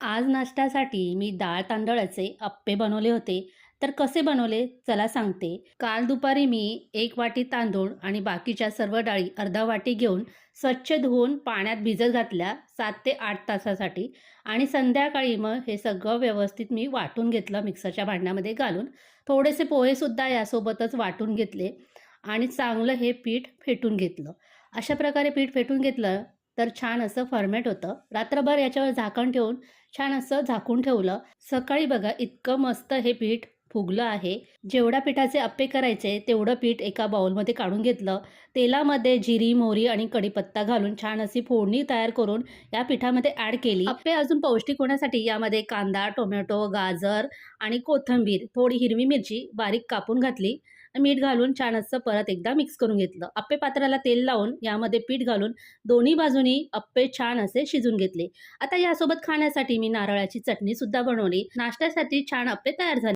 आज नाश्त्यासाठी मी डाळ तांदळाचे अप्पे बनवले होते. तर कसे बनवले चला सांगते. काल दुपारी मी 1 वाटी तांदूळ आणि बाकीच्या सर्व डाळी अर्धा वाटी घेऊन स्वच्छ धुवून पाण्यात भिजत घातल्या 7 ते 8 तासासाठी आणि संध्याकाळी मग हे सगळं व्यवस्थित मी वाटून घेतलं मिक्सरच्या भांड्यामध्ये घालून. थोडेसे पोहेसुद्धा यासोबतच वाटून घेतले आणि चांगलं हे पीठ फेटून घेतलं. अशा प्रकारे पीठ फेटून घेतलं तर छान असं फर्मेट होतं. रात्रभर याच्यावर झाकण ठेवून छान असं झाकून ठेवलं. सकाळी बघा इतकं मस्त हे पीठ फुगलं आहे. जेवढ्या पिठाचे अप्पे करायचे तेवढं पीठ एका बाउलमध्ये काढून घेतलं. तेलामध्ये जिरी, मोहरी आणि कढीपत्ता घालून छान अशी फोडणी तयार करून या पिठामध्ये ॲड केली. अप्पे अजून पौष्टिक होण्यासाठी यामध्ये कांदा, टोमॅटो, गाजर आणि कोथिंबीर, थोडी हिरवी मिरची बारीक कापून घातली. मीठ घालून छान असं परत एकदा मिक्स करून घेतलं. अप्पे पात्राला तेल लावून यामध्ये पीठ घालून दोन्ही बाजूनी अप्पे छान असे शिजून घेतले. आता यासोबत खाण्यासाठी मी नारळाची चटणी सुद्धा बनवली. नाश्त्यासाठी छान अप्पे तयार झाले.